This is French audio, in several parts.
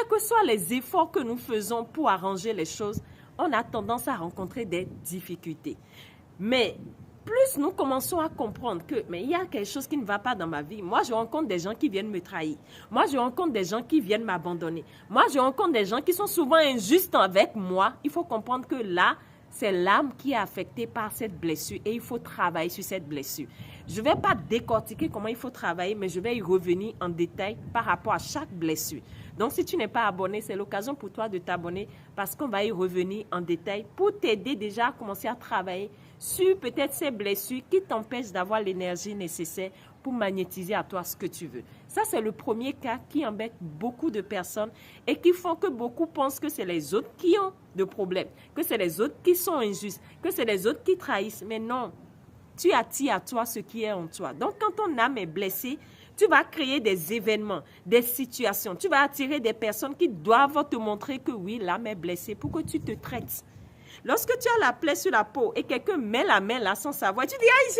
quels que soient les efforts que nous faisons pour arranger les choses, on a tendance à rencontrer des difficultés. Mais plus nous commençons à comprendre que mais il y a quelque chose qui ne va pas dans ma vie. Moi, je rencontre des gens qui viennent me trahir. Moi, je rencontre des gens qui viennent m'abandonner. Moi, je rencontre des gens qui sont souvent injustes avec moi. Il faut comprendre que là, c'est l'âme qui est affectée par cette blessure et il faut travailler sur cette blessure. Je ne vais pas décortiquer comment il faut travailler, mais je vais y revenir en détail par rapport à chaque blessure. Donc, si tu n'es pas abonné, c'est l'occasion pour toi de t'abonner parce qu'on va y revenir en détail pour t'aider déjà à commencer à travailler sur peut-être ces blessures qui t'empêchent d'avoir l'énergie nécessaire pour magnétiser à toi ce que tu veux. Ça, c'est le premier cas qui embête beaucoup de personnes et qui font que beaucoup pensent que c'est les autres qui ont de problèmes, que c'est les autres qui sont injustes, que c'est les autres qui trahissent. Mais non, tu attires à toi ce qui est en toi. Donc, quand ton âme est blessée, tu vas créer des événements, des situations. Tu vas attirer des personnes qui doivent te montrer que oui, l'âme est blessée pour que tu te traites. Lorsque tu as la plaie sur la peau et quelqu'un met la main là sans savoir, tu dis « Aïe,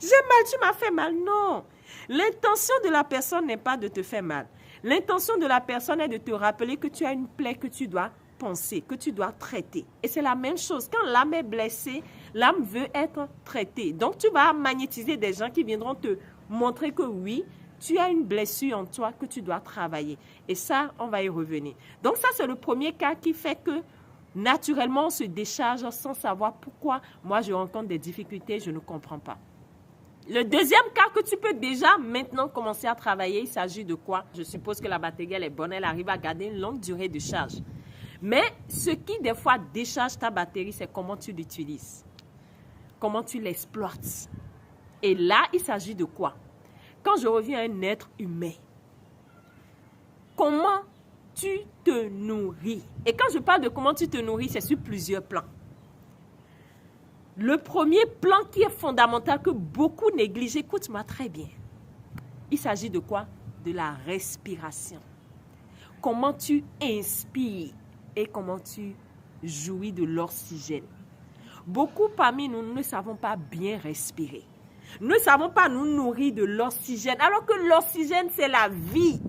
j'ai mal, tu m'as fait mal ». Non, l'intention de la personne n'est pas de te faire mal. L'intention de la personne est de te rappeler que tu as une plaie que tu dois penser, que tu dois traiter. Et c'est la même chose. Quand l'âme est blessée, l'âme veut être traitée. Donc, tu vas magnétiser des gens qui viendront te montrer que oui, tu as une blessure en toi que tu dois travailler. Et ça, on va y revenir. Donc, ça, c'est le premier cas qui fait que naturellement, on se décharge sans savoir pourquoi moi, je rencontre des difficultés, je ne comprends pas. Le deuxième cas que tu peux déjà maintenant commencer à travailler, il s'agit de quoi? Je suppose que la batterie, elle est bonne, elle arrive à garder une longue durée de charge. Mais ce qui, des fois, décharge ta batterie, c'est comment tu l'utilises, comment tu l'exploites. Et là, il s'agit de quoi? Quand je reviens à un être humain, comment tu te nourris? Et quand je parle de comment tu te nourris, c'est sur plusieurs plans. Le premier plan qui est fondamental, que beaucoup négligent, écoute-moi très bien. Il s'agit de quoi? De la respiration. Comment tu inspires et comment tu jouis de l'oxygène. Beaucoup parmi nous ne savons pas bien respirer. Nous ne savons pas nous nourrir de l'oxygène, alors que l'oxygène, c'est la vie.